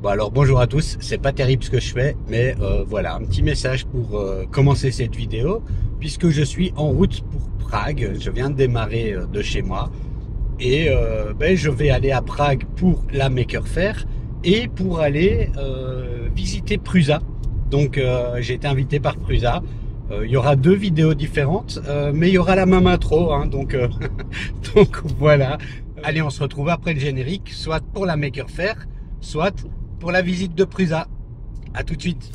Bon alors bonjour à tous, c'est pas terrible ce que je fais, mais voilà, un petit message pour commencer cette vidéo, puisque je suis en route pour Prague, je viens de démarrer de chez moi, et je vais aller à Prague pour la Maker Faire, et pour aller visiter Prusa. Donc j'ai été invité par Prusa, il y aura deux vidéos différentes, mais il y aura la même intro, hein, donc voilà. Allez, on se retrouve après le générique, soit pour la Maker Faire, soit pour la visite de Prusa. À tout de suite.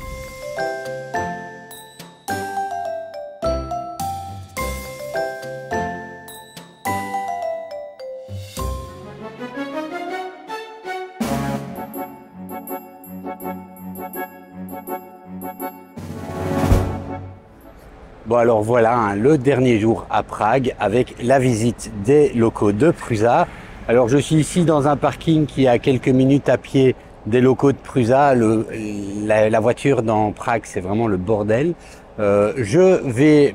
Bon alors voilà, hein, le dernier jour à Prague avec la visite des locaux de Prusa. Alors je suis ici dans un parking qui est à quelques minutes à pied des locaux de Prusa. La voiture dans Prague, c'est vraiment le bordel. Je vais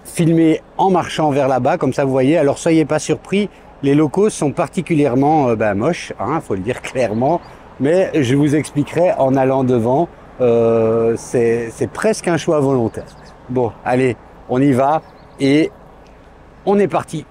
filmer en marchant vers là-bas, comme ça vous voyez. Alors soyez pas surpris, les locaux sont particulièrement moches, hein, faut le dire clairement. Mais je vous expliquerai en allant devant. C'est presque un choix volontaire. Bon, allez, on y va et on est parti.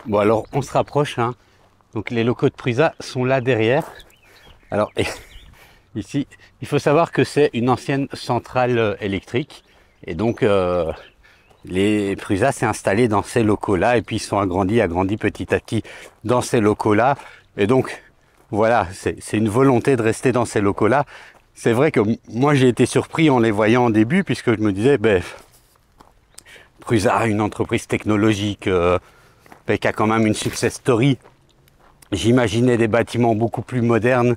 Bon alors on se rapproche, hein. Donc les locaux de Prusa sont là derrière. Alors ici, il faut savoir que c'est une ancienne centrale électrique et donc les Prusa s'est installé dans ces locaux-là et puis ils sont agrandis petit à petit dans ces locaux-là. Et donc voilà, c'est une volonté de rester dans ces locaux-là. C'est vrai que moi j'ai été surpris en les voyant au début puisque je me disais, Prusa, une entreprise technologique qui a quand même une success story. J'imaginais des bâtiments beaucoup plus modernes.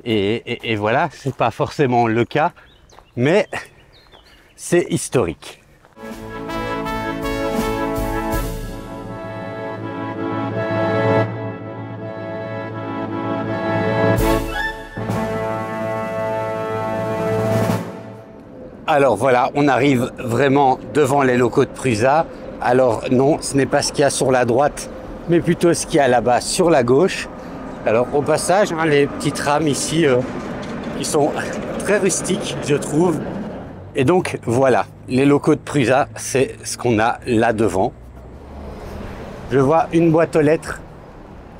Et voilà, c'est pas forcément le cas, mais c'est historique. Alors voilà, on arrive vraiment devant les locaux de Prusa. Alors non, ce n'est pas ce qu'il y a sur la droite, mais plutôt ce qu'il y a là-bas sur la gauche. Alors au passage, hein, les petites rames ici qui sont très rustiques, je trouve. Et donc voilà, les locaux de Prusa, c'est ce qu'on a là devant. Je vois une boîte aux lettres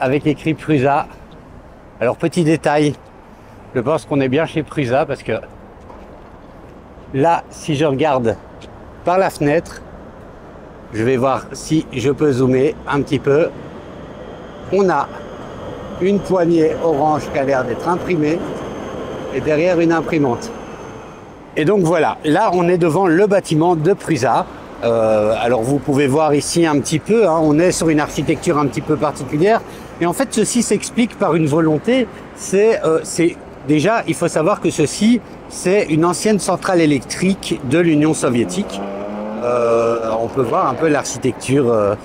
avec écrit Prusa. Alors petit détail, je pense qu'on est bien chez Prusa parce que là, si je regarde par la fenêtre, je vais voir si je peux zoomer un petit peu. On a une poignée orange qui a l'air d'être imprimée et derrière une imprimante. Et donc voilà, là on est devant le bâtiment de Prusa. Alors vous pouvez voir ici un petit peu, hein, on est sur une architecture un petit peu particulière. Et en fait ceci s'explique par une volonté, c'est déjà, il faut savoir que ceci, c'est une ancienne centrale électrique de l'Union soviétique. On peut voir un peu l'architecture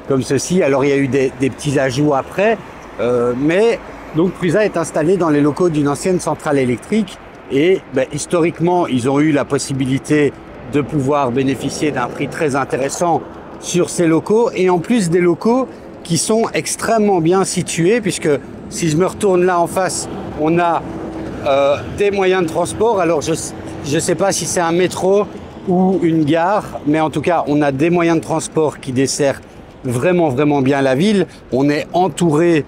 comme ceci. Alors il y a eu des petits ajouts après, mais donc Prusa est installé dans les locaux d'une ancienne centrale électrique et historiquement ils ont eu la possibilité de pouvoir bénéficier d'un prix très intéressant sur ces locaux et en plus des locaux qui sont extrêmement bien situés puisque si je me retourne là en face, on a des moyens de transport. Alors je ne sais pas si c'est un métro ou une gare, mais en tout cas on a des moyens de transport qui desservent vraiment bien la ville. On est entouré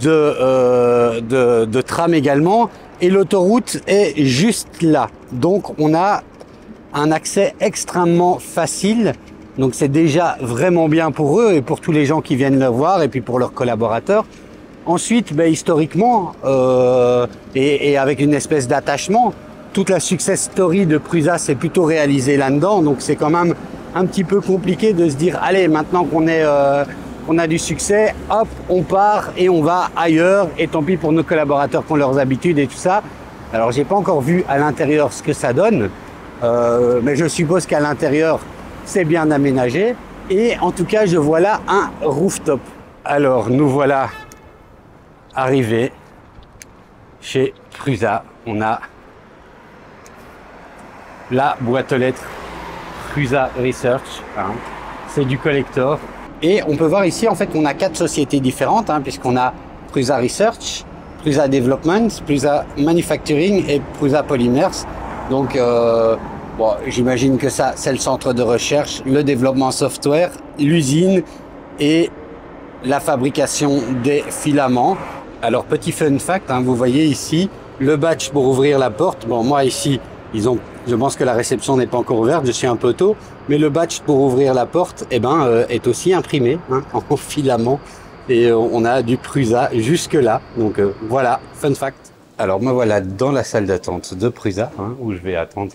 de trams également et l'autoroute est juste là, donc on a un accès extrêmement facile. Donc c'est déjà vraiment bien pour eux et pour tous les gens qui viennent le voir et puis pour leurs collaborateurs. Ensuite, historiquement et avec une espèce d'attachement, toute la success story de Prusa s'est plutôt réalisée là-dedans. Donc c'est quand même un petit peu compliqué de se dire allez, maintenant qu'on a du succès, hop, on part et on va ailleurs. Et tant pis pour nos collaborateurs qui ont leurs habitudes et tout ça. Alors j'ai pas encore vu à l'intérieur ce que ça donne, mais je suppose qu'à l'intérieur c'est bien aménagé. Et en tout cas, je vois là un rooftop. Alors nous voilà arrivé chez Prusa. On a la boîte aux lettres Prusa Research, hein. C'est du collector. Et on peut voir ici, en fait, on a 4 sociétés différentes, hein, puisqu'on a Prusa Research, Prusa Development, Prusa Manufacturing et Prusa Polymers. Donc, bon, j'imagine que ça, c'est le centre de recherche, le développement software, l'usine et la fabrication des filaments. Alors, petit fun fact, hein, vous voyez ici le badge pour ouvrir la porte. Bon, moi ici, je pense que la réception n'est pas encore ouverte, je suis un peu tôt, mais le badge pour ouvrir la porte, eh ben, est aussi imprimé, hein, en filament. Et on a du Prusa jusque là. Donc voilà, fun fact. Alors me voilà dans la salle d'attente de Prusa, hein, où je vais attendre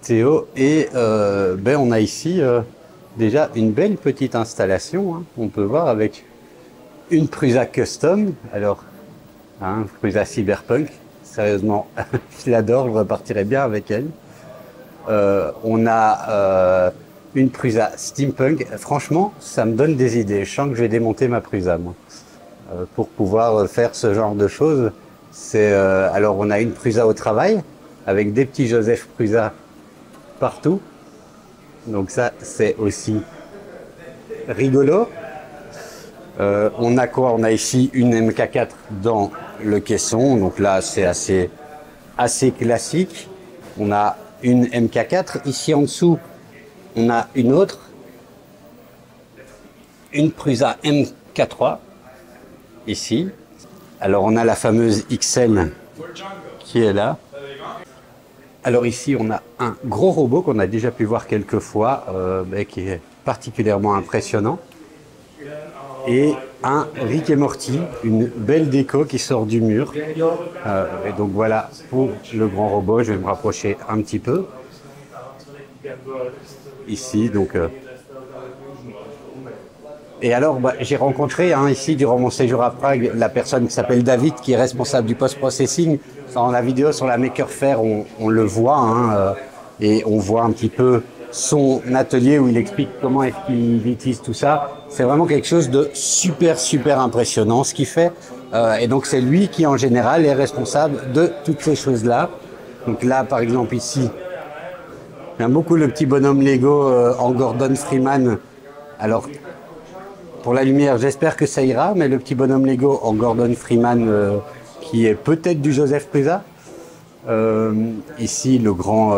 Théo. Et ben, on a ici déjà une belle petite installation, hein. On peut voir avec une Prusa Custom. Alors, hein, Prusa Cyberpunk. Sérieusement, je l'adore, je repartirai bien avec elle. On a une Prusa Steampunk. Franchement, ça me donne des idées. Je sens que je vais démonter ma Prusa, moi, pour pouvoir faire ce genre de choses. Alors, on a une Prusa au travail, avec des petits Joseph Prusa partout. Donc ça, c'est aussi rigolo. On a quoi? On a ici une MK4 dans le caisson. Donc là, c'est assez classique. On a une MK4. Ici en dessous, on a une autre. Une Prusa MK3. Ici. Alors on a la fameuse XL qui est là. Alors ici, on a un gros robot qu'on a déjà pu voir quelques fois, mais qui est particulièrement impressionnant. Et un Rick et Morty, une belle déco qui sort du mur. Et donc voilà pour le grand robot. Je vais me rapprocher un petit peu. Ici, donc. Et alors, bah, j'ai rencontré ici, durant mon séjour à Prague, la personne qui s'appelle David, qui est responsable du post-processing. Dans la vidéo sur la Maker Faire, on le voit, hein, et on voit un petit peu son atelier où il explique comment est-ce qu'il utilise tout ça. C'est vraiment quelque chose de super impressionnant ce qu'il fait. Et donc c'est lui qui en général est responsable de toutes ces choses-là. Donc là par exemple ici, j'aime beaucoup le petit bonhomme Lego en Gordon Freeman. Alors pour la lumière, j'espère que ça ira, mais le petit bonhomme Lego en Gordon Freeman qui est peut-être du Joseph Prusa. Ici le grand...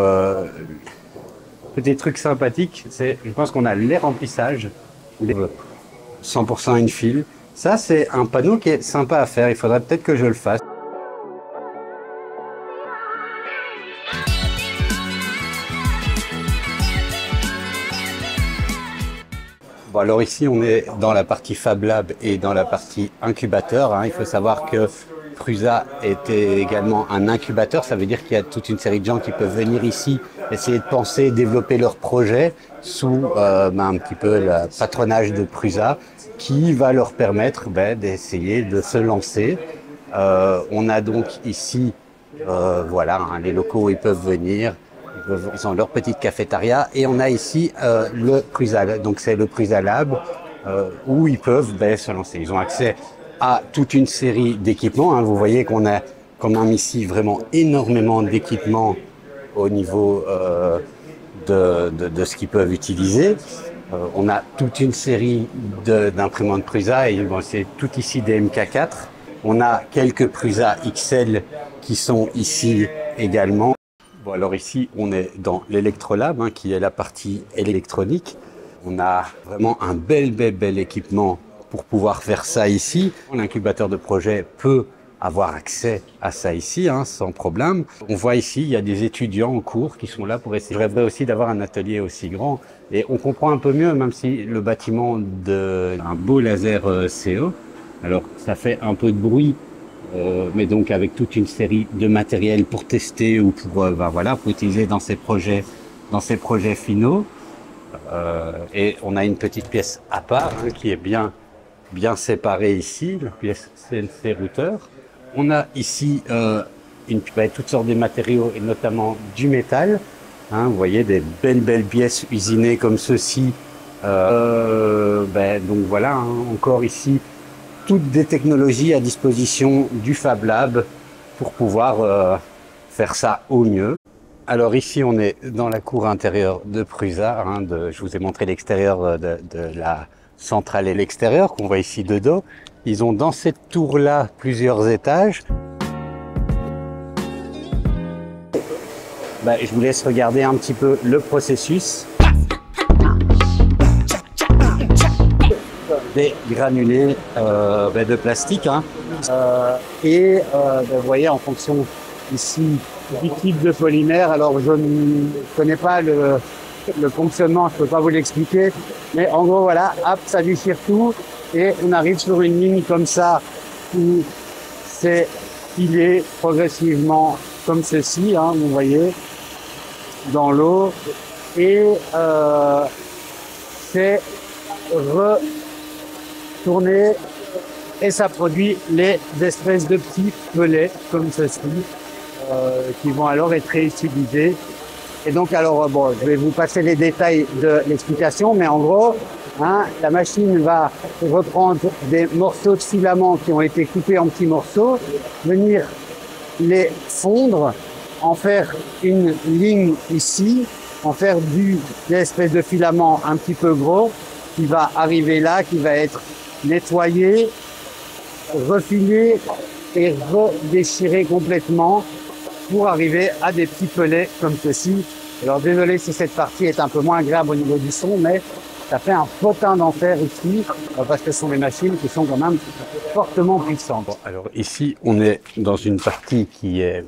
petit truc sympathique, je pense qu'on a les remplissages, les 100% infill. Ça, c'est un panneau qui est sympa à faire. Il faudrait peut-être que je le fasse. Bon, alors ici, on est dans la partie Fab Lab et dans la partie incubateur, hein. Il faut savoir que Prusa était également un incubateur. Ça veut dire qu'il y a toute une série de gens qui peuvent venir ici essayer de penser, développer leurs projets sous un petit peu le patronage de Prusa, qui va leur permettre d'essayer de se lancer. On a donc ici, voilà, hein, les locaux où ils peuvent venir. Ils ont leur petite cafétéria. Et on a ici le Prusa, donc c'est le Prusa Lab, où ils peuvent se lancer. Ils ont accès à toute une série d'équipements, hein. Vous voyez qu'on a quand même ici vraiment énormément d'équipements au niveau de ce qu'ils peuvent utiliser. On a toute une série d'imprimantes Prusa, et bon, c'est tout ici des MK4. On a quelques Prusa XL qui sont ici également. Bon, alors ici, on est dans l'Electrolab, hein, qui est la partie électronique. On a vraiment un bel équipement pour pouvoir faire ça ici. L'incubateur de projet peut avoir accès à ça ici, hein, sans problème. On voit ici, il y a des étudiants en cours qui sont là pour essayer. Je rêverais aussi d'avoir un atelier aussi grand. Et on comprend un peu mieux, même si le bâtiment un beau laser CO. Alors, ça fait un peu de bruit, mais donc avec toute une série de matériel pour tester ou pour, voilà, pour utiliser dans ces projets finaux. Et on a une petite pièce à part, hein, qui est bien séparée ici, la pièce CNC routeur. On a ici toutes sortes de matériaux, et notamment du métal. Hein, vous voyez des belles pièces usinées comme ceci. Donc voilà, hein, encore ici, toutes des technologies à disposition du Fab Lab pour pouvoir faire ça au mieux. Alors ici, on est dans la cour intérieure de Prusa. Hein, je vous ai montré l'extérieur de la centrale et l'extérieur qu'on voit ici de dos. Ils ont dans cette tour-là plusieurs étages. Je vous laisse regarder un petit peu le processus. Des granulés de plastique. Hein. Vous voyez, en fonction ici du type de polymère, alors je ne connais pas le fonctionnement, je ne peux pas vous l'expliquer, mais en gros, voilà, hop, ça déchire tout et on arrive sur une ligne comme ça où c'est filé progressivement comme ceci, hein, vous voyez, dans l'eau et c'est retourné et ça produit les espèces de petits pelets comme ceci qui vont alors être réutilisés. Et donc alors bon, je vais vous passer les détails de l'explication, mais en gros, hein, la machine va reprendre des morceaux de filaments qui ont été coupés en petits morceaux, venir les fondre, en faire une ligne ici, en faire des espèces de filaments un petit peu gros, qui va arriver là, qui va être nettoyé, refilé et redéchiré complètement pour arriver à des petits pelets comme ceci. Alors désolé si cette partie est un peu moins agréable au niveau du son, mais ça fait un potin d'enfer ici, parce que ce sont des machines qui sont quand même fortement puissantes. Bon, alors ici, on est dans une partie qui est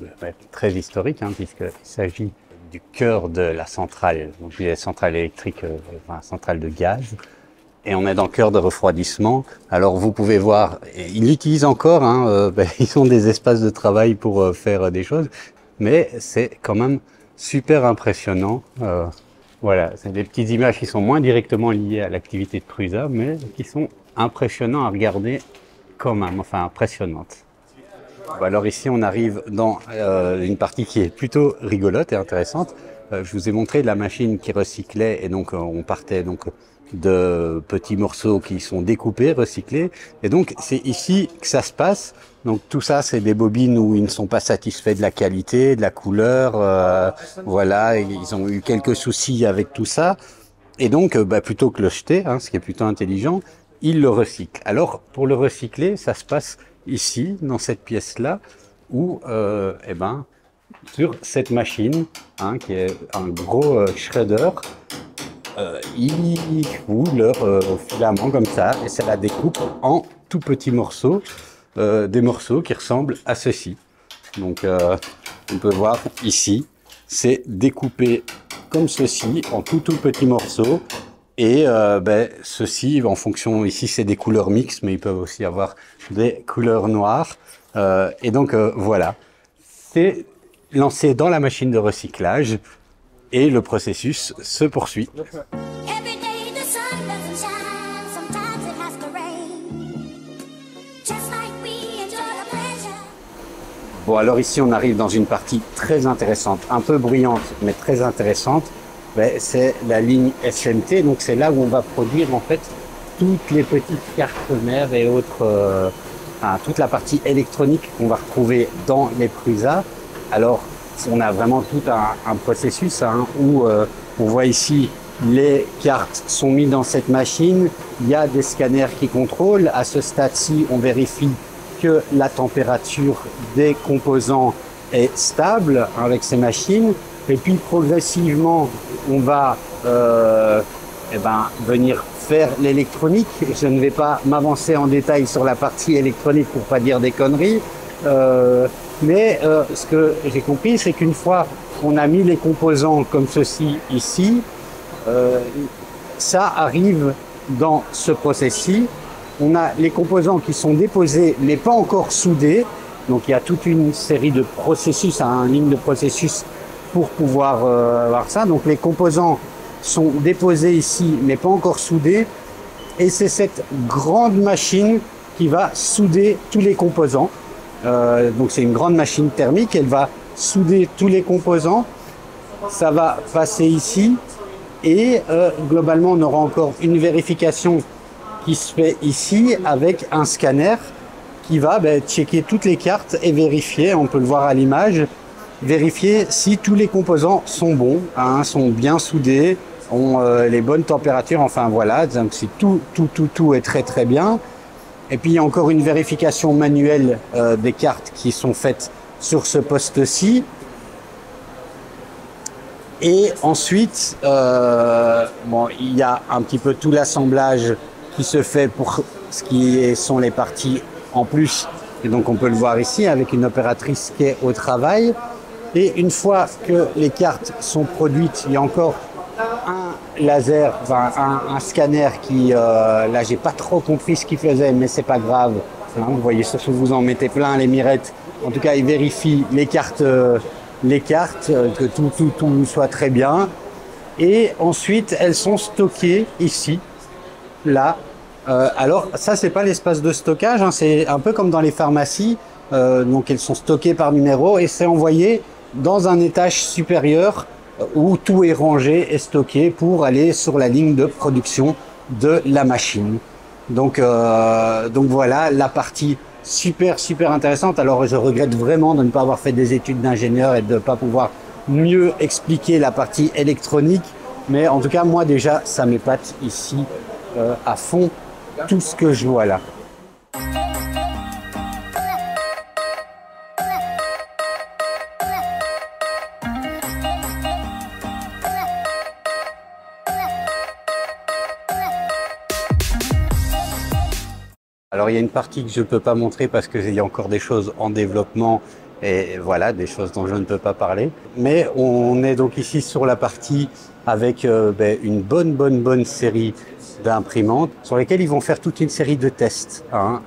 très historique, hein, puisqu'il s'agit du cœur de la centrale, donc la centrale électrique, centrale de gaz. Et on est dans le cœur de refroidissement. Alors vous pouvez voir, ils l'utilisent encore, hein, ils ont des espaces de travail pour faire des choses, mais c'est quand même super impressionnant. Voilà, c'est des petites images qui sont moins directement liées à l'activité de Prusa, mais qui sont impressionnantes à regarder quand même, enfin impressionnantes. Alors ici on arrive dans une partie qui est plutôt rigolote et intéressante. Je vous ai montré la machine qui recyclait et donc on partait donc de petits morceaux qui sont découpés, recyclés. Et donc, c'est ici que ça se passe. Donc, tout ça, c'est des bobines où ils ne sont pas satisfaits de la qualité, de la couleur. Voilà, ils ont eu quelques soucis avec tout ça. Et donc, plutôt que le jeter, hein, ce qui est plutôt intelligent, ils le recyclent. Alors, pour le recycler, ça se passe ici, dans cette pièce-là, où, sur cette machine, hein, qui est un gros shredder, ils fouent leur filament comme ça et ça la découpe en tout petits morceaux, des morceaux qui ressemblent à ceci. Donc on peut voir ici, c'est découpé comme ceci en tout petits morceaux et ceci en fonction, ici c'est des couleurs mixtes mais ils peuvent aussi avoir des couleurs noires et donc voilà, c'est lancé dans la machine de recyclage. Et le processus se poursuit. Bon, alors ici, on arrive dans une partie très intéressante, un peu bruyante, mais très intéressante. C'est la ligne SMT, donc c'est là où on va produire en fait toutes les petites cartes mères et autres, toute la partie électronique qu'on va retrouver dans les Prusa. Alors, on a vraiment tout un processus hein, où on voit ici les cartes sont mises dans cette machine, il y a des scanners qui contrôlent. À ce stade-ci, on vérifie que la température des composants est stable avec ces machines. Et puis progressivement, on va venir faire l'électronique. Je ne vais pas m'avancer en détail sur la partie électronique pour pas dire des conneries. Mais ce que j'ai compris, c'est qu'une fois qu'on a mis les composants comme ceci ici, ça arrive dans ce processus. On a les composants qui sont déposés mais pas encore soudés. Donc il y a toute une série de processus, une ligne de processus pour pouvoir avoir ça. Donc les composants sont déposés ici mais pas encore soudés. Et c'est cette grande machine qui va souder tous les composants. Donc c'est une grande machine thermique, elle va souder tous les composants. Ça va passer ici et globalement on aura encore une vérification qui se fait ici avec un scanner qui va checker toutes les cartes et vérifier, on peut le voir à l'image, vérifier si tous les composants sont bons, hein, sont bien soudés, ont les bonnes températures, enfin voilà, donc si tout est très bien. Et puis il y a encore une vérification manuelle des cartes qui sont faites sur ce poste-ci. Et ensuite, bon, il y a un petit peu tout l'assemblage qui se fait pour ce qui sont les parties en plus. Et donc on peut le voir ici avec une opératrice qui est au travail. Et une fois que les cartes sont produites, il y a encore un laser, enfin un scanner qui, là j'ai pas trop compris ce qu'il faisait, mais c'est pas grave. Hein, vous voyez, sauf que vous en mettez plein les mirettes. En tout cas, il vérifie les cartes, que tout soit très bien. Et ensuite, elles sont stockées ici, là. Alors ça, c'est pas l'espace de stockage, hein, c'est un peu comme dans les pharmacies. Donc elles sont stockées par numéro et c'est envoyé dans un étage supérieur où tout est rangé et stocké pour aller sur la ligne de production de la machine. Donc voilà la partie super intéressante. Alors je regrette vraiment de ne pas avoir fait des études d'ingénieur et de ne pas pouvoir mieux expliquer la partie électronique. Mais en tout cas, moi déjà, ça m'épate ici à fond tout ce que je vois là. Alors il y a une partie que je ne peux pas montrer parce qu'il y a encore des choses en développement et voilà, des choses dont je ne peux pas parler. Mais on est donc ici sur la partie avec une bonne série d'imprimantes sur lesquelles ils vont faire toute une série de tests. Hein.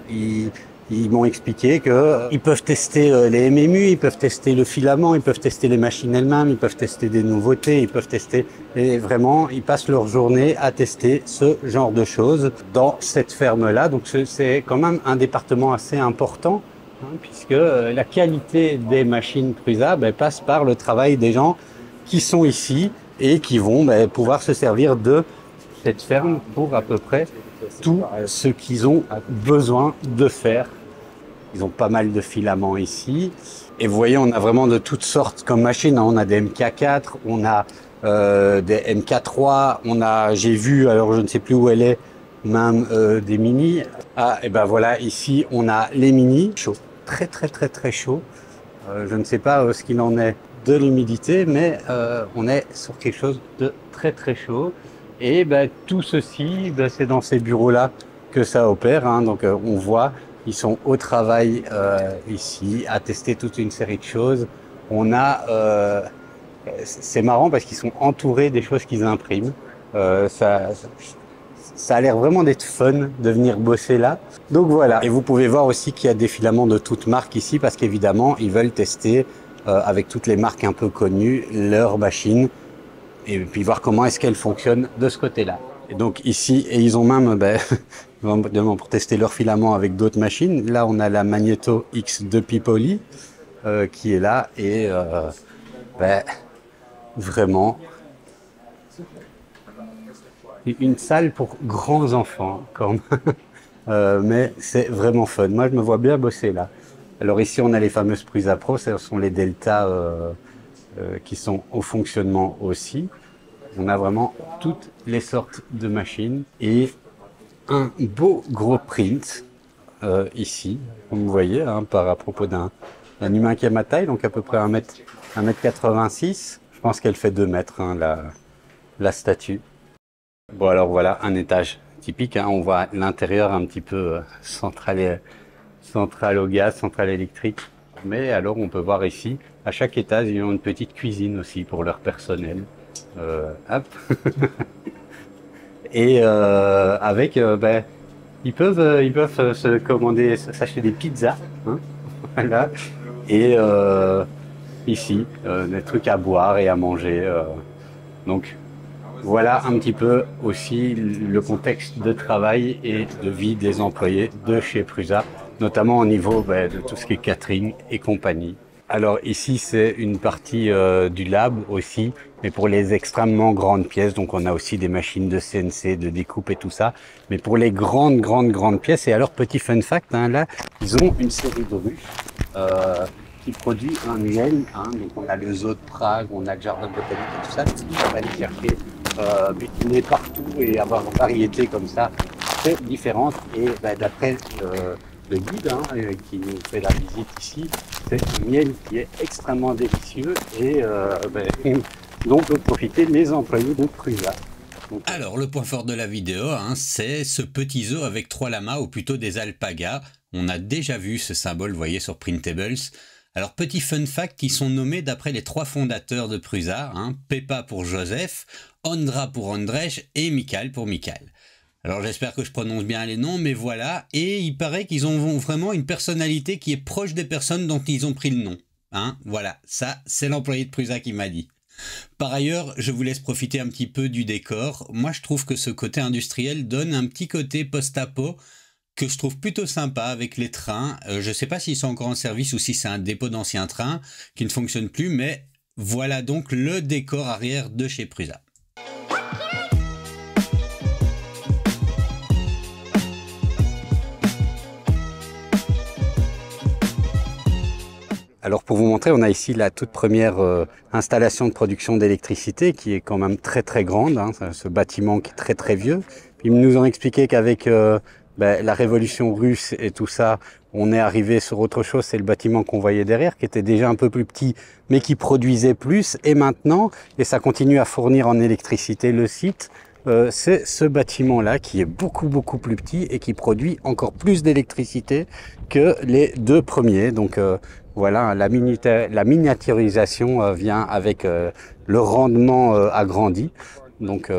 Ils m'ont expliqué qu'ils peuvent tester les MMU, ils peuvent tester le filament, ils peuvent tester les machines elles-mêmes, ils peuvent tester des nouveautés, ils peuvent tester... Et vraiment, ils passent leur journée à tester ce genre de choses dans cette ferme-là. Donc c'est quand même un département assez important, hein, puisque la qualité des machines Prusa passe par le travail des gens qui sont ici et qui vont pouvoir se servir de cette ferme pour à peu près tout ce qu'ils ont besoin de faire. Ils ont pas mal de filaments ici. Et vous voyez, on a vraiment de toutes sortes comme machines. On a des MK4, on a des MK3, on a, j'ai vu, alors je ne sais plus où elle est, même des mini. Ah, et ben voilà, ici on a les mini, chaud, très chaud. Je ne sais pas ce qu'il en est de l'humidité, mais on est sur quelque chose de très chaud. Et tout ceci, c'est dans ces bureaux-là que ça opère. Hein. Donc on voit, ils sont au travail ici, à tester toute une série de choses. On a, c'est marrant parce qu'ils sont entourés des choses qu'ils impriment. Ça a l'air vraiment d'être fun de venir bosser là. Donc voilà. Et vous pouvez voir aussi qu'il y a des filaments de toutes marques ici parce qu'évidemment, ils veulent tester avec toutes les marques un peu connues leurs machines. Et puis voir comment est-ce qu'elle fonctionne de ce côté-là. Et donc ici, et ils ont même, pour tester leur filament avec d'autres machines, là on a la Magneto X de Pipoli qui est là et vraiment une salle pour grands enfants quand même. Mais c'est vraiment fun. Moi je me vois bien bosser là. Alors ici on a les fameuses Prusa Pro, ce sont les Delta qui sont au fonctionnement aussi. On a vraiment toutes les sortes de machines et un beau gros print ici, comme vous voyez, hein, à propos d'un humain qui a ma taille, donc à peu près 1m86. Je pense qu'elle fait 2 mètres, hein, la statue. Bon alors voilà, un étage typique, hein, on voit l'intérieur un petit peu centrale au gaz, centrale électrique. Mais alors on peut voir ici, à chaque étage, ils ont une petite cuisine aussi pour leur personnel. Hop. Et avec, ils peuvent se commander, s'acheter des pizzas, hein, voilà. Et ici, des trucs à boire et à manger. Donc voilà un petit peu aussi le contexte de travail et de vie des employés de chez Prusa, notamment au niveau de tout ce qui est catering et compagnie. Alors ici c'est une partie du lab aussi, mais pour les extrêmement grandes pièces, donc on a aussi des machines de CNC, de découpe et tout ça, mais pour les grandes pièces, et alors petit fun fact, hein, là ils ont une série de ruches qui produit un miel, hein, donc on a le zoo de Prague, on a le jardin botanique et tout ça, on va aller chercher butiner partout et avoir une variété comme ça très différente, et d'après le guide qui nous fait la visite ici, c'est un miel qui est extrêmement délicieux et dont peuvent profiter les employés de Prusa. Alors le point fort de la vidéo, hein, c'est ce petit zoo avec 3 lamas ou plutôt des alpagas. On a déjà vu ce symbole, vous voyez, sur Printables. Alors petit fun fact, ils sont nommés d'après les 3 fondateurs de Prusa, hein, Pepa pour Joseph, Ondra pour Andrzej et Michael pour Michael. Alors j'espère que je prononce bien les noms, mais voilà, et il paraît qu'ils ont vraiment une personnalité qui est proche des personnes dont ils ont pris le nom. Hein, voilà, ça c'est l'employé de Prusa qui m'a dit. Par ailleurs, je vous laisse profiter un petit peu du décor. Moi je trouve que ce côté industriel donne un petit côté post-apo que je trouve plutôt sympa avec les trains. Je ne sais pas s'ils sont encore en service ou si c'est un dépôt d'anciens trains qui ne fonctionne plus, mais voilà donc le décor arrière de chez Prusa. Alors pour vous montrer, on a ici la toute première installation de production d'électricité qui est quand même très grande, hein, ce bâtiment qui est très vieux. Puis ils nous ont expliqué qu'avec la révolution russe et tout ça, on est arrivé sur autre chose, c'est le bâtiment qu'on voyait derrière, qui était déjà un peu plus petit, mais qui produisait plus. Et maintenant, et ça continue à fournir en électricité le site, c'est ce bâtiment-là qui est beaucoup plus petit et qui produit encore plus d'électricité que les 2 premiers. Donc voilà, la miniaturisation vient avec le rendement agrandi. Donc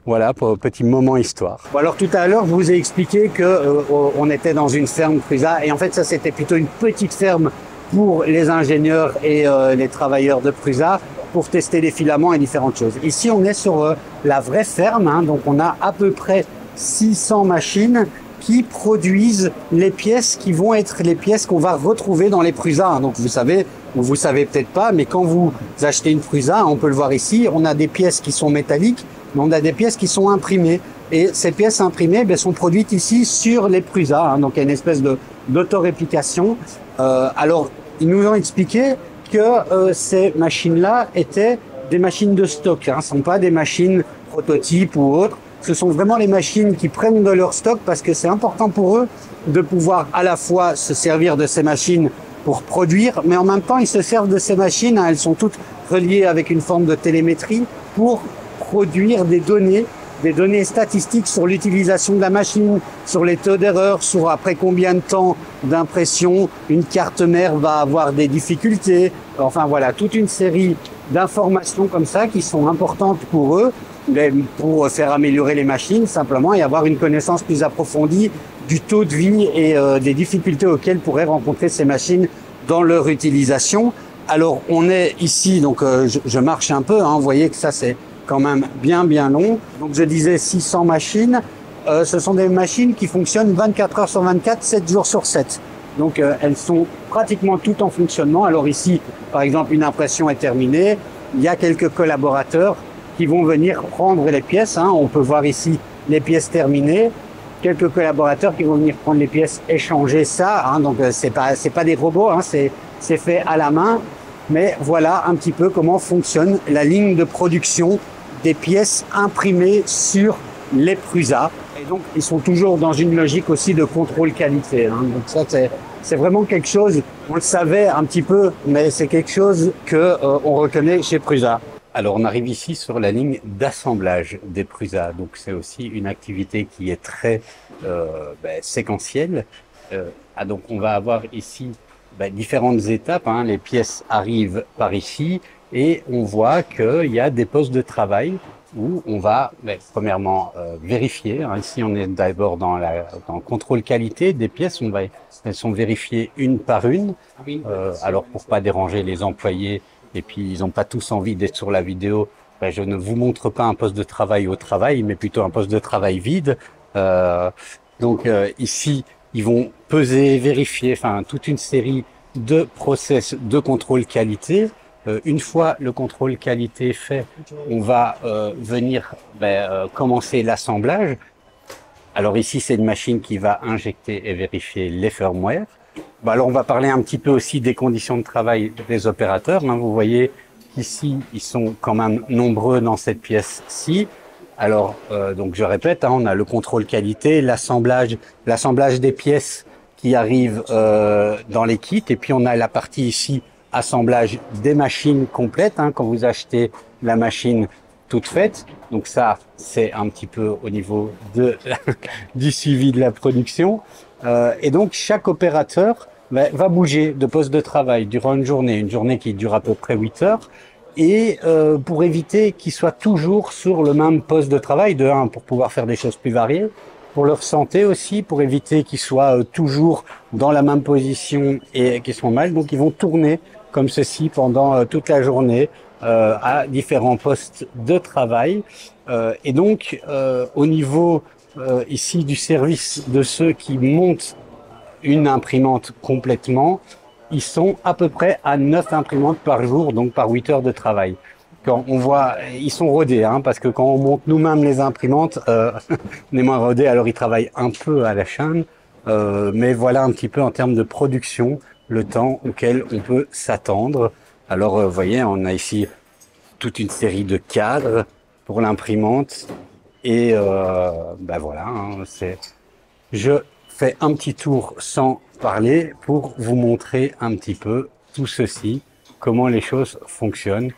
voilà, pour un petit moment histoire. Bon, alors tout à l'heure, je vous ai expliqué que on était dans une ferme Prusa, et en fait ça c'était plutôt une petite ferme pour les ingénieurs et les travailleurs de Prusa pour tester les filaments et différentes choses. Ici on est sur la vraie ferme, hein, donc on a à peu près 600 machines qui produisent les pièces qui vont être les pièces qu'on va retrouver dans les Prusa. Donc vous savez, ou vous savez peut-être pas, mais quand vous achetez une Prusa, on peut le voir ici, on a des pièces qui sont métalliques, mais on a des pièces qui sont imprimées. Et ces pièces imprimées sont produites ici sur les Prusa, hein, donc il y a une espèce d'autoréplication. Alors, ils nous ont expliqué que ces machines-là étaient des machines de stock, hein, ce ne sont pas des machines prototypes ou autres. Ce sont vraiment les machines qui prennent de leur stock parce que c'est important pour eux de pouvoir à la fois se servir de ces machines pour produire, mais en même temps, ils se servent de ces machines, hein, elles sont toutes reliées avec une forme de télémétrie pour produire des données statistiques sur l'utilisation de la machine, sur les taux d'erreur, sur après combien de temps d'impression une carte mère va avoir des difficultés. Enfin voilà, toute une série d'informations comme ça qui sont importantes pour eux, pour faire améliorer les machines simplement et avoir une connaissance plus approfondie du taux de vie et des difficultés auxquelles pourraient rencontrer ces machines dans leur utilisation. Alors on est ici, donc je marche un peu, hein, vous voyez que ça c'est quand même bien long. Donc je disais 600 machines, ce sont des machines qui fonctionnent 24 heures sur 24, 7 jours sur 7. Donc elles sont pratiquement toutes en fonctionnement. Alors ici, par exemple, une impression est terminée, il y a quelques collaborateurs qui vont venir prendre les pièces, hein. On peut voir ici les pièces terminées, quelques collaborateurs qui vont venir prendre les pièces, échanger ça, hein. Donc c'est pas des robots, hein. C'est fait à la main. Mais voilà un petit peu comment fonctionne la ligne de production des pièces imprimées sur les Prusa. Et donc, ils sont toujours dans une logique aussi de contrôle qualité, hein. Donc ça, c'est vraiment quelque chose, on le savait un petit peu, mais c'est quelque chose que on reconnaît chez Prusa. Alors, on arrive ici sur la ligne d'assemblage des Prusa. Donc, c'est aussi une activité qui est très séquentielle. Donc, on va avoir ici différentes étapes, hein. Les pièces arrivent par ici et on voit qu'il y a des postes de travail où on va premièrement vérifier, hein. Ici on est d'abord dans le contrôle qualité des pièces, elles sont vérifiées une par une, alors pour pas déranger les employés et puis ils n'ont pas tous envie d'être sur la vidéo, je ne vous montre pas un poste de travail au travail mais plutôt un poste de travail vide. Donc ici ils vont peser, vérifier, enfin toute une série de process de contrôle qualité. Une fois le contrôle qualité fait, on va venir commencer l'assemblage. Alors ici, c'est une machine qui va injecter et vérifier les firmware. Alors on va parler un petit peu aussi des conditions de travail des opérateurs. Vous voyez qu'ici, ils sont quand même nombreux dans cette pièce-ci. Alors, donc je répète, on a le contrôle qualité, l'assemblage des pièces qui arrivent dans les kits. Et puis on a la partie ici, assemblage des machines complètes, quand vous achetez la machine toute faite. Donc ça, c'est un petit peu au niveau du suivi de la production. Et donc chaque opérateur va bouger de poste de travail durant une journée qui dure à peu près 8 heures. Et pour éviter qu'ils soient toujours sur le même poste de travail, pour pouvoir faire des choses plus variées, pour leur santé aussi, pour éviter qu'ils soient toujours dans la même position et qu'ils soient mal. Donc ils vont tourner comme ceci pendant toute la journée à différents postes de travail. Et donc au niveau ici du service de ceux qui montent une imprimante complètement, ils sont à peu près à 9 imprimantes par jour, donc par 8 heures de travail. Quand on voit, ils sont rodés, parce que quand on monte nous-mêmes les imprimantes, on est moins rodés, alors ils travaillent un peu à la chaîne, mais voilà un petit peu en termes de production, le temps auquel on peut s'attendre. Alors, vous voyez, on a ici toute une série de cadres pour l'imprimante, et voilà, je fais un petit tour sans parler pour vous montrer un petit peu tout ceci, comment les choses fonctionnent.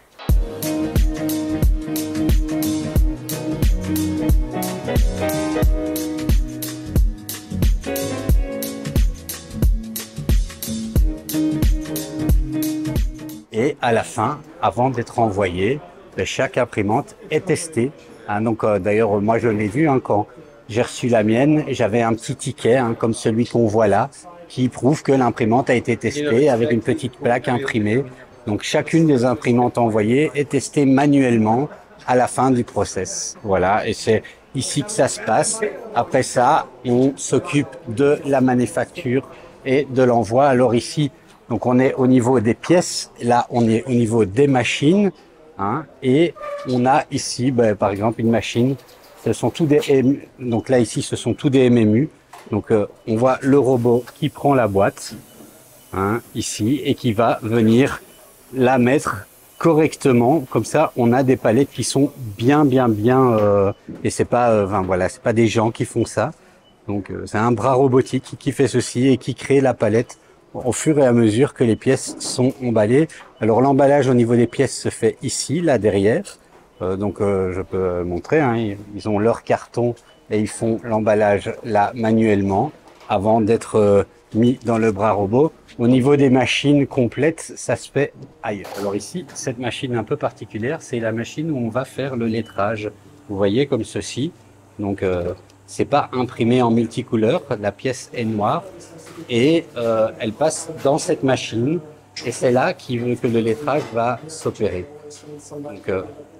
Et à la fin, avant d'être envoyé, chaque imprimante est testée. Donc d'ailleurs, moi je l'ai vu quand j'ai reçu la mienne, j'avais un petit ticket comme celui qu'on voit là, qui prouve que l'imprimante a été testée avec une petite plaque imprimée. Donc chacune des imprimantes envoyées est testée manuellement à la fin du process. Voilà, et c'est ici que ça se passe. Après ça, on s'occupe de la manufacture et de l'envoi. Alors ici, donc on est au niveau des pièces, là on est au niveau des machines, et on a ici par exemple une machine. Ce sont tous donc là ici ce sont tous des MMU. Donc on voit le robot qui prend la boîte ici et qui va venir la mettre correctement. Comme ça, on a des palettes qui sont bien et c'est pas voilà, c'est pas des gens qui font ça. Donc c'est un bras robotique qui fait ceci et qui crée la palette au fur et à mesure que les pièces sont emballées. Alors l'emballage au niveau des pièces se fait ici, là derrière. Donc je peux montrer, ils ont leur carton et ils font l'emballage là manuellement avant d'être mis dans le bras robot. Au niveau des machines complètes, ça se fait ailleurs. Alors ici, cette machine un peu particulière, c'est la machine où on va faire le lettrage. Vous voyez comme ceci. Donc c'est pas imprimé en multicouleur, la pièce est noire et elle passe dans cette machine et c'est là que le lettrage va s'opérer. Donc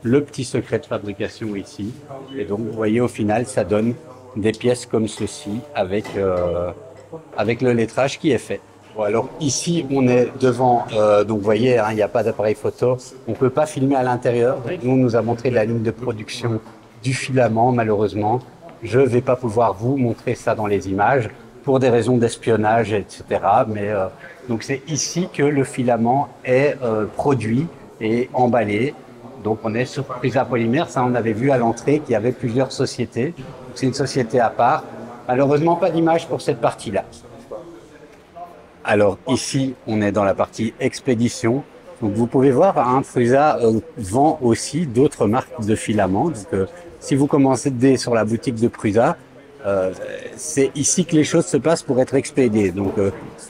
le petit secret de fabrication ici, et donc vous voyez au final ça donne des pièces comme ceci avec le lettrage qui est fait. Bon, alors ici on est devant, donc vous voyez il n'y a pas d'appareil photo, on peut pas filmer à l'intérieur. Nous on nous a montré la ligne de production du filament, malheureusement je vais pas pouvoir vous montrer ça dans les images pour des raisons d'espionnage, etc. Mais donc c'est ici que le filament est produit et emballé. Donc on est sur Prusa Polymers, ça on avait vu à l'entrée qu'il y avait plusieurs sociétés. C'est une société à part. Malheureusement pas d'image pour cette partie-là. Alors ici on est dans la partie expédition. Donc vous pouvez voir, Prusa vend aussi d'autres marques de filaments. Donc si vous commencez sur la boutique de Prusa, c'est ici que les choses se passent pour être expédiées. Donc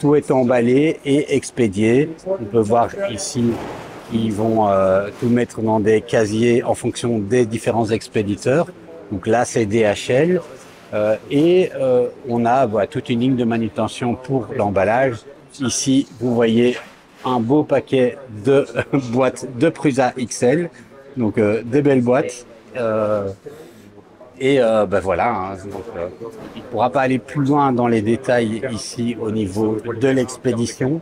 tout est emballé et expédié. On peut voir ici, ils vont tout mettre dans des casiers en fonction des différents expéditeurs. Donc là, c'est DHL. Et on a toute une ligne de manutention pour l'emballage. Ici, vous voyez un beau paquet de boîtes de Prusa XL. Donc des belles boîtes. Et voilà, donc, il ne pourra pas aller plus loin dans les détails ici au niveau de l'expédition.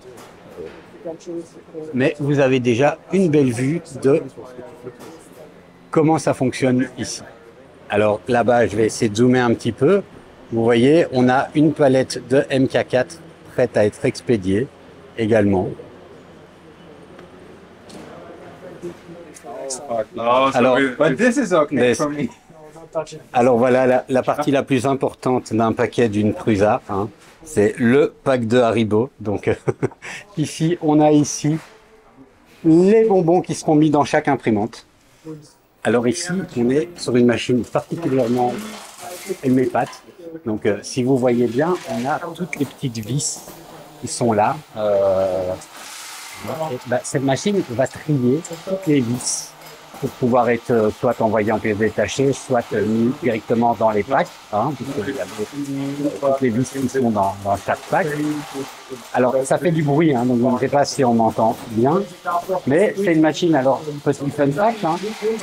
Mais vous avez déjà une belle vue de comment ça fonctionne ici. Alors là-bas, je vais essayer de zoomer un petit peu. Vous voyez, on a une palette de MK4 prête à être expédiée également. Alors voilà la partie la plus importante d'un paquet d'une Prusa, hein, c'est le pack de Haribo. Donc ici, on a ici les bonbons qui seront mis dans chaque imprimante. Alors ici, on est sur une machine particulièrement m'épate. Donc si vous voyez bien, on a toutes les petites vis qui sont là. Cette machine va trier toutes les vis pour pouvoir être soit envoyé en pièces détachées, soit mis directement dans les packs, hein, puisque il y a toutes les vis qui sont dans chaque pack. Alors ça fait du bruit, hein, donc je ne sais pas si on m'entend bien, mais c'est une machine, alors petit fun fact, hein,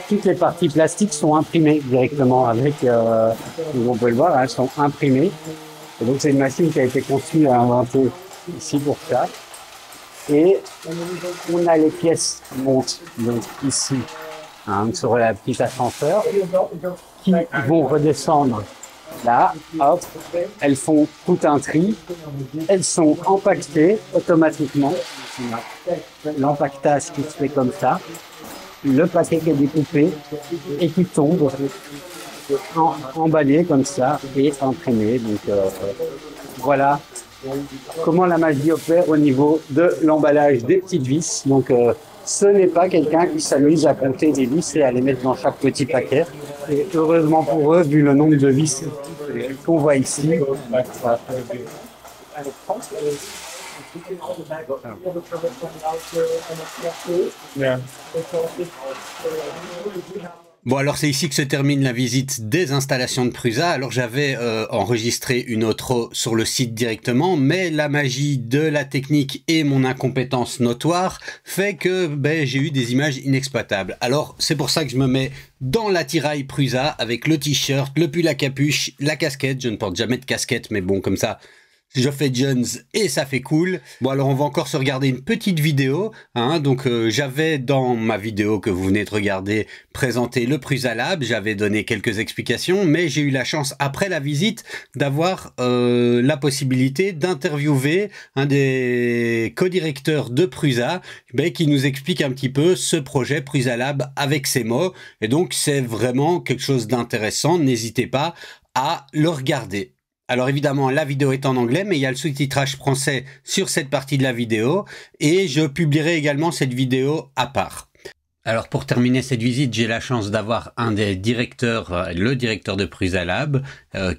toutes les parties plastiques sont imprimées directement avec, on peut le voir, hein, elles sont imprimées. Et donc c'est une machine qui a été conçue et inventée ici pour ça. Et on a les pièces qui montent donc ici, hein, sur la petite ascenseur, qui vont redescendre là, hop, elles font tout un tri, elles sont empaquetées automatiquement, l'empaquetage qui se fait comme ça, le paquet qui est découpé et qui tombe emballé comme ça et imprimé. Donc voilà comment la magie opère au niveau de l'emballage des petites vis. Donc ce n'est pas quelqu'un qui s'amuse à compter des vis et à les mettre dans chaque petit paquet. Et heureusement pour eux, vu le nombre de vis qu'on voit ici. Bon, alors c'est ici que se termine la visite des installations de Prusa. Alors j'avais enregistré une outro sur le site directement, mais la magie de la technique et mon incompétence notoire fait que j'ai eu des images inexploitables. Alors c'est pour ça que je me mets dans l'attirail Prusa avec le t-shirt, le pull à capuche, la casquette. Je ne porte jamais de casquette, mais bon, comme ça, je fais Jones et ça fait cool. Bon, alors on va encore se regarder une petite vidéo, hein. Donc j'avais dans ma vidéo que vous venez de regarder présenté le Prusa Lab, j'avais donné quelques explications, mais j'ai eu la chance après la visite d'avoir la possibilité d'interviewer un des co-directeurs de Prusa, qui nous explique un petit peu ce projet Prusa Lab avec ses mots. Et donc c'est vraiment quelque chose d'intéressant, n'hésitez pas à le regarder. Alors évidemment, la vidéo est en anglais, mais il y a le sous-titrage français sur cette partie de la vidéo et je publierai également cette vidéo à part. Alors pour terminer cette visite, j'ai la chance d'avoir un des directeurs, le directeur de Prusa Lab,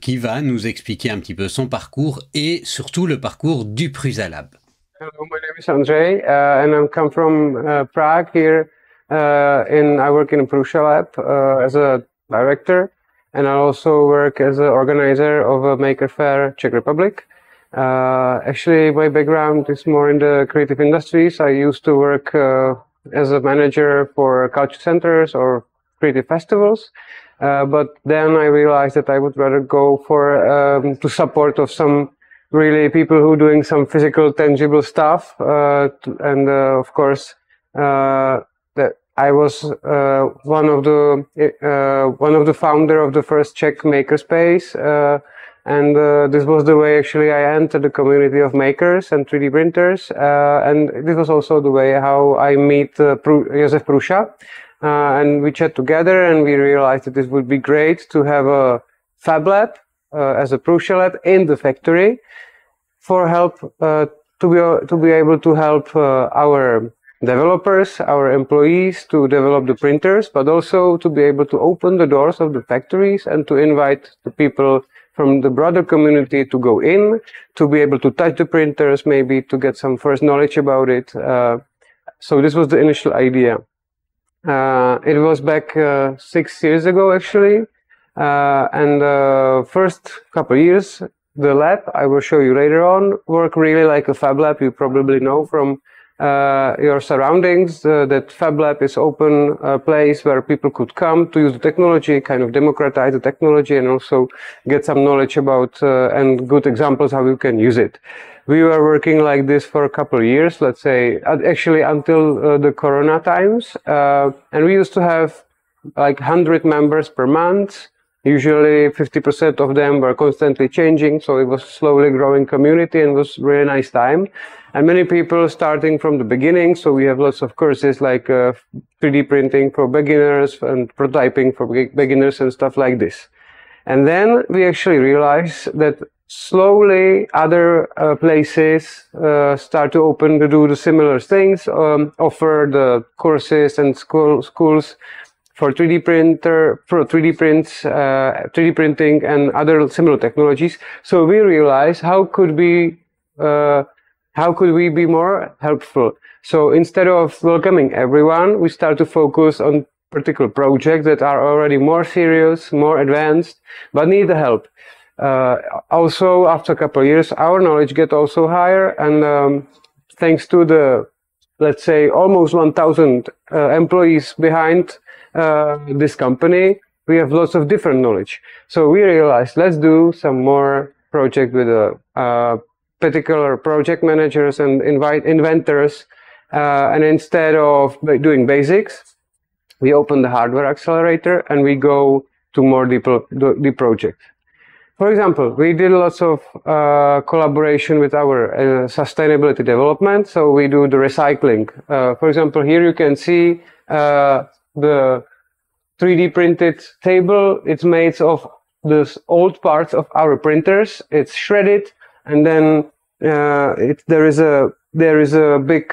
qui va nous expliquer un petit peu son parcours et surtout le parcours du Prusa Lab. Hello, my name is Andrzej, and I come from Prague here. I work in a Prusa Lab as a director. And I also work as an organizer of a Maker Faire Czech Republic. Actually, my background is more in the creative industries. I used to work as a manager for culture centers or creative festivals. But then I realized that I would rather go for to support of some really people who are doing some physical, tangible stuff. Of course, that I was one of the founder of the first Czech makerspace, and this was the way actually I entered the community of makers and 3D printers, and this was also the way how I meet Josef Prusha, and we chat together, and we realized that this would be great to have a Fab Lab as a Prusa Lab in the factory for help to be able to help our developers, our employees to develop the printers, but also to be able to open the doors of the factories and to invite the people from the broader community to go in, to be able to touch the printers, maybe to get some first knowledge about it. So this was the initial idea. It was back 6 years ago, actually. And first couple of years, the lab, I will show you later on, work really like a Fab Lab. You probably know from your surroundings that Fab Lab is open place where people could come to use the technology, kind of democratize the technology, and also get some knowledge about and good examples how you can use it. we were working like this for a couple of years, let's say, actually until the Corona times. And we used to have like 100 members per month. Usually 50% of them were constantly changing, so it was slowly growing community and was really nice time. And many people starting from the beginning, so we have lots of courses like 3D printing for beginners and prototyping for beginners and stuff like this. And then we actually realized that slowly other places start to open to do the similar things, offer the courses and schools for 3D printer, for 3D prints, 3D printing and other similar technologies. So we realized how could we be more helpful? So instead of welcoming everyone, we start to focus on particular projects that are already more serious, more advanced, but need the help. Also, after a couple of years, our knowledge gets also higher, and thanks to the, let's say, almost 1,000 employees behind this company, we have lots of different knowledge. So we realized, let's do some more project with particular project managers and invite inventors, and instead of doing basics, we open the hardware accelerator and we go to more deep projects. For example, we did lots of collaboration with our sustainability development, so we do the recycling. For example, here you can see the 3D printed table. It's made of the old parts of our printers. It's shredded, and then there is a big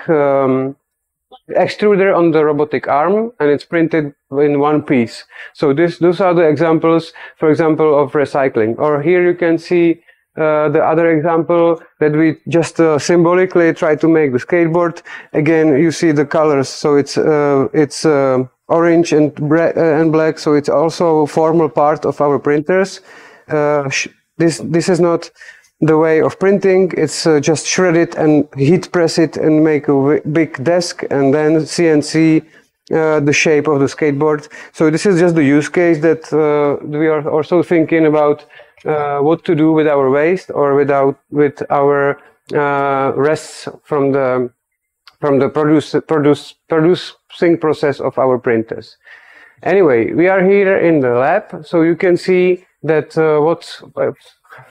extruder on the robotic arm, and it's printed in one piece. So those are the examples, for example, of recycling. Or here you can see the other example that we just symbolically try to make the skateboard. Again, you see the colors. So it's orange and black. So it's also a formal part of our printers. This is not the way of printing. It's just shred it and heat press it and make a big desk, and then CNC the shape of the skateboard. So this is just the use case that we are also thinking about what to do with our waste or with our rests from the producing process of our printers. Anyway, we are here in the lab, so you can see that what's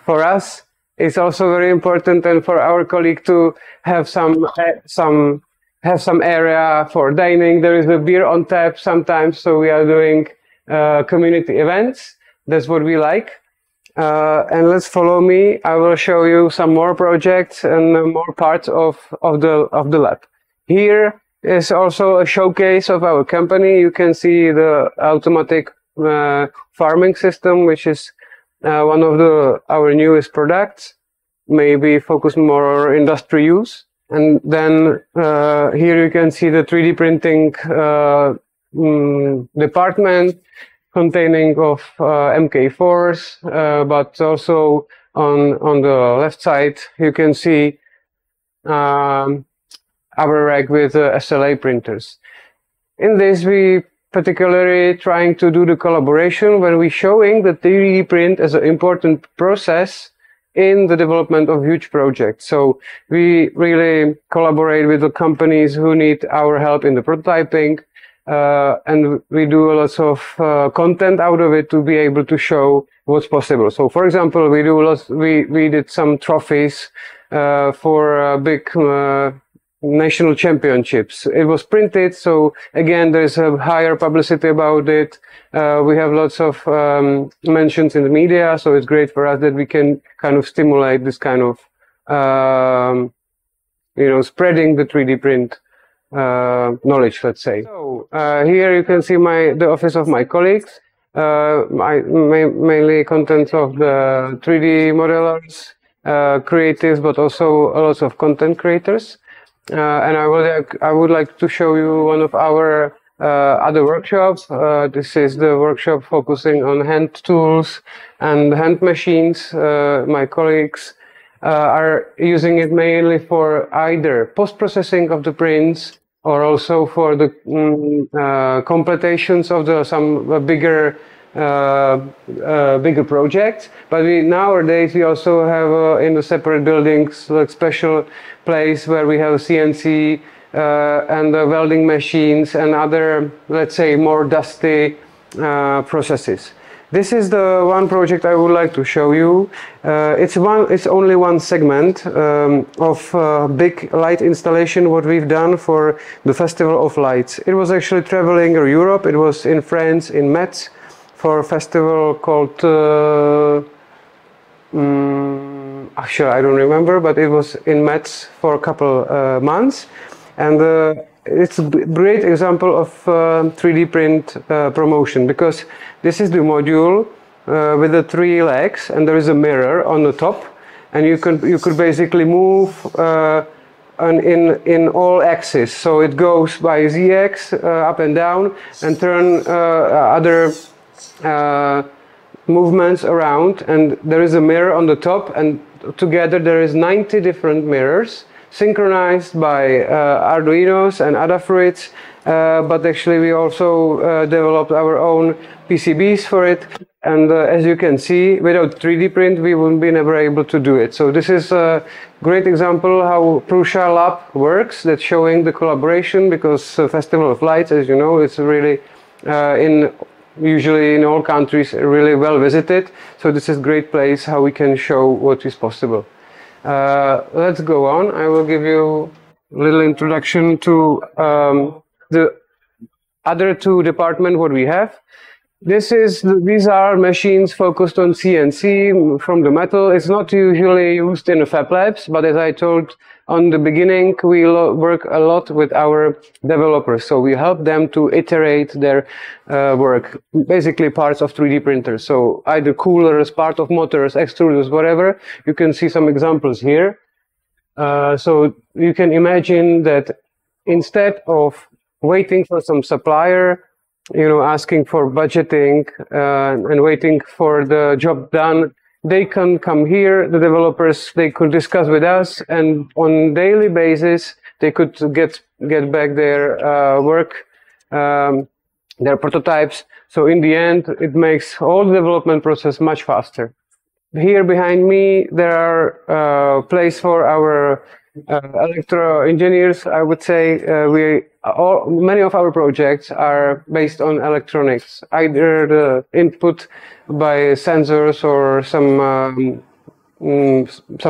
for us, it's also very important, and for our colleague to have some area for dining. There is a beer on tap sometimes, so we are doing community events. That's what we like. And let's follow me. I will show you some more projects and more parts of the lab. Here is also a showcase of our company. You can see the automatic farming system, which is one of our newest products, maybe focus more on industry use. And then here you can see the 3D printing department containing of MK4s, but also on the left side you can see our rack with SLA printers. In this we particularly trying to do the collaboration where we're showing the 3D print as an important process in the development of huge projects. So we really collaborate with the companies who need our help in the prototyping, and we do lots of content out of it to be able to show what's possible. So for example, we did some trophies for big national championships. It was printed, so again there's a higher publicity about it. We have lots of mentions in the media, so it's great for us that we can kind of stimulate this kind of spreading the 3D print knowledge, let's say. So here you can see the office of my colleagues, mainly contents of the 3D modelers, creatives, but also lots of content creators. And I would like to show you one of our other workshops. This is the workshop focusing on hand tools and hand machines. My colleagues are using it mainly for either post-processing of the prints or also for the completions of some bigger bigger projects. But nowadays we also have in the separate buildings like special place where we have CNC and welding machines and other, let's say, more dusty processes. This is the one project I would like to show you. It's only one segment of big light installation what we've done for the Festival of Lights. It was actually traveling Europe. It was in France, in Metz, for a festival called actually I don't remember, but it was in Metz for a couple months, and it's a great example of 3D print promotion, because this is the module with the 3 legs, and there is a mirror on the top, and you could basically move in all axes. So it goes by Z-axis up and down, and turn other movements around, and there is a mirror on the top, and together there is 90 different mirrors synchronized by Arduinos and Adafruits, but actually we also developed our own PCBs for it, and as you can see, without 3D print we wouldn't be never able to do it. So this is a great example how Prusa Lab works, that's showing the collaboration, because Festival of Lights, as you know, it's really usually in all countries really well visited, so this is a great place how we can show what is possible. Let's go on. I will give you a little introduction to the other 2 departments what we have. These are machines focused on CNC from the metal. It's not usually used in the fab labs, but as I told on the beginning, we work a lot with our developers. So we help them to iterate their work, basically parts of 3D printers. So either coolers, part of motors, extruders, whatever. You can see some examples here. So you can imagine that instead of waiting for some supplier, asking for budgeting and waiting for the job done, they can come here, the developers, they could discuss with us, and on daily basis they could get back their work, their prototypes. So in the end it makes all the development process much faster. Here behind me there are place for our electro engineers. I would say many of our projects are based on electronics, either the input by sensors or some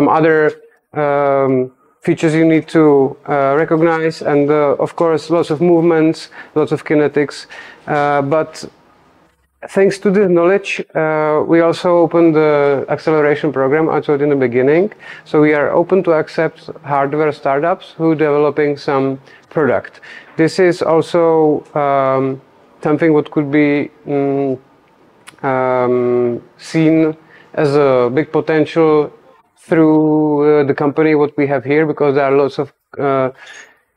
other features you need to recognize, and of course lots of movements, lots of kinetics, but thanks to this knowledge, we also opened the acceleration program I told in the beginning. So we are open to accept hardware startups who are developing some product. This is also something what could be seen as a big potential through the company what we have here, because there are lots of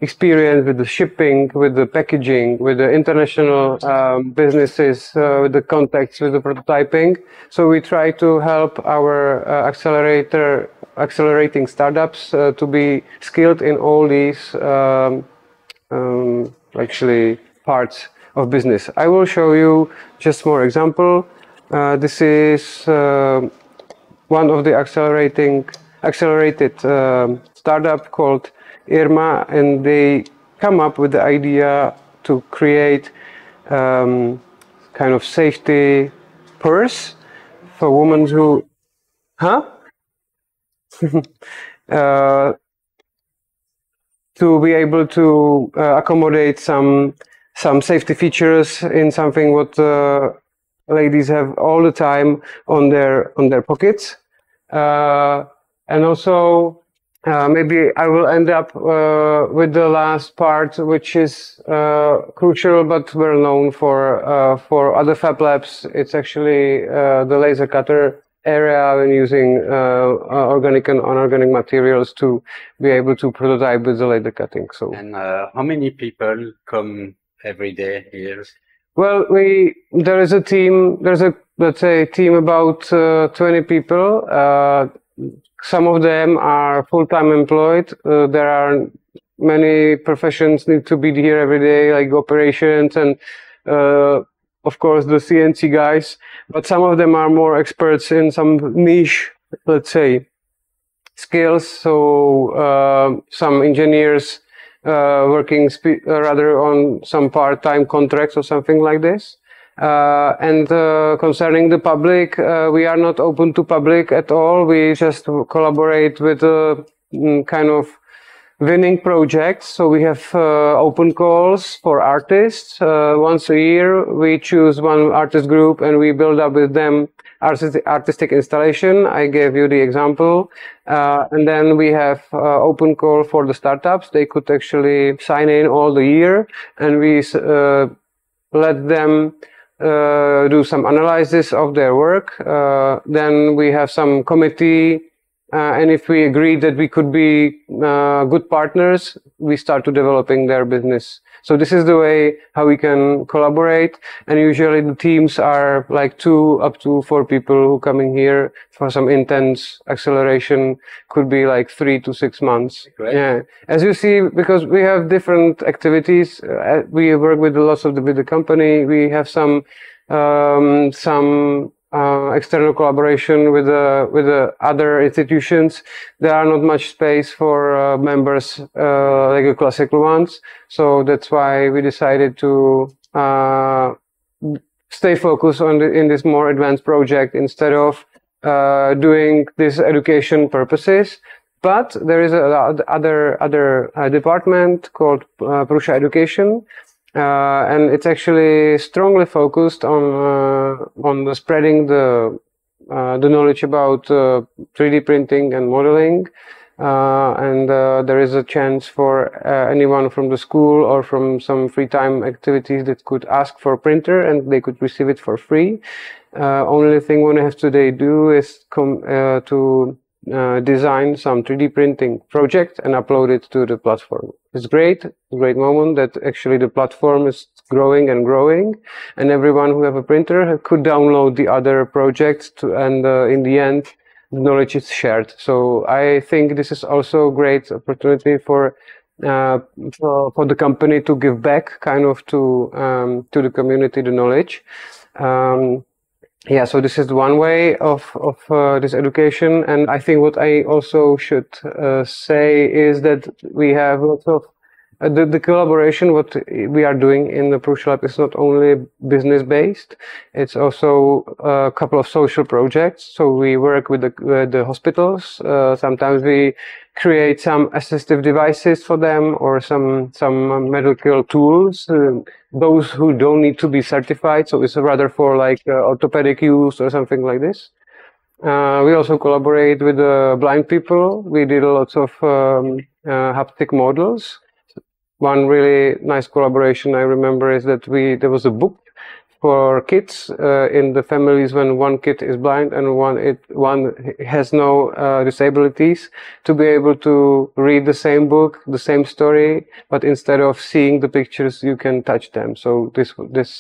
experience with the shipping, with the packaging, with the international businesses, with the contacts, with the prototyping. So we try to help our accelerating startups to be skilled in all these actually parts of business. I will show you just more example. This is one of the accelerated startup called Irma, and they come up with the idea to create kind of safety purse for women who, to be able to accommodate some safety features in something what ladies have all the time on their pockets, and also. Maybe I will end up with the last part, which is crucial but well known for other fab labs. It's actually the laser cutter area and using organic and inorganic materials to be able to prototype with the laser cutting. So. And how many people come every day here? Well, there is a team. There's let's say team about 20 people. Some of them are full-time employed. There are many professions need to be here every day, like operations and of course, the CNC guys, but some of them are more experts in some niche, let's say, skills. So some engineers working rather on some part-time contracts or something like this. And concerning the public, we are not open to public at all. We just collaborate with kind of winning projects. So we have open calls for artists. Once a year, we choose one artist group and we build up with them artistic installation. I gave you the example. And then we have open call for the startups. They could actually sign in all the year, and we let them do some analysis of their work. Then we have some committee, and if we agree that we could be good partners, we start to developing their business. So this is the way how we can collaborate. And usually the teams are like 2 up to 4 people who coming here for some intense acceleration. Could be like 3 to 6 months. Great. Yeah, as you see, because we have different activities. We work with lots of with the company. We have some external collaboration with the other institutions. There are not much space for members like the classical ones, so that's why we decided to stay focused on in this more advanced project instead of doing this education purposes. But there is other department called Prusa Education. And it's actually strongly focused on the spreading the knowledge about 3D printing and modeling. And there is a chance for anyone from the school or from some free time activities that could ask for a printer and they could receive it for free. Only thing one has to do is to design some 3D printing project and upload it to the platform. It's great moment that actually the platform is growing and growing, and everyone who have a printer could download the other projects and in the end, the knowledge is shared. So I think this is also a great opportunity for the company to give back kind of to the community the knowledge. Yeah, so this is one way of this education, and I think what I also should say is that we have lots of the collaboration. What we are doing in the Prusa Lab is not only business based; it's also a couple of social projects. So we work with the hospitals. Sometimes we create some assistive devices for them or some medical tools. Those who don't need to be certified, so it's rather for like orthopedic use or something like this. We also collaborate with blind people. We did lots of haptic models. One really nice collaboration I remember is that there was a book for kids in the families when one kid is blind and one has no disabilities, to be able to read the same book, the same story, but instead of seeing the pictures, you can touch them. So this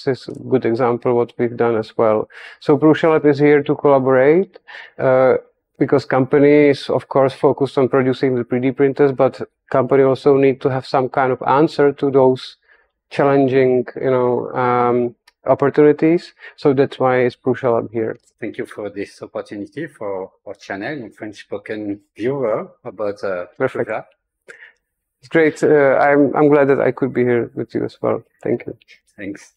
is a good example what we've done as well. So Prusa Lab is here to collaborate because company is of course focused on producing the 3D printers, but company also need to have some kind of answer to those challenging, opportunities. So that's why it's Prusa Lab here. Thank you for this opportunity for our channel and French-spoken viewer about Prusa. It's great. I'm glad that I could be here with you as well. Thank you. Thanks.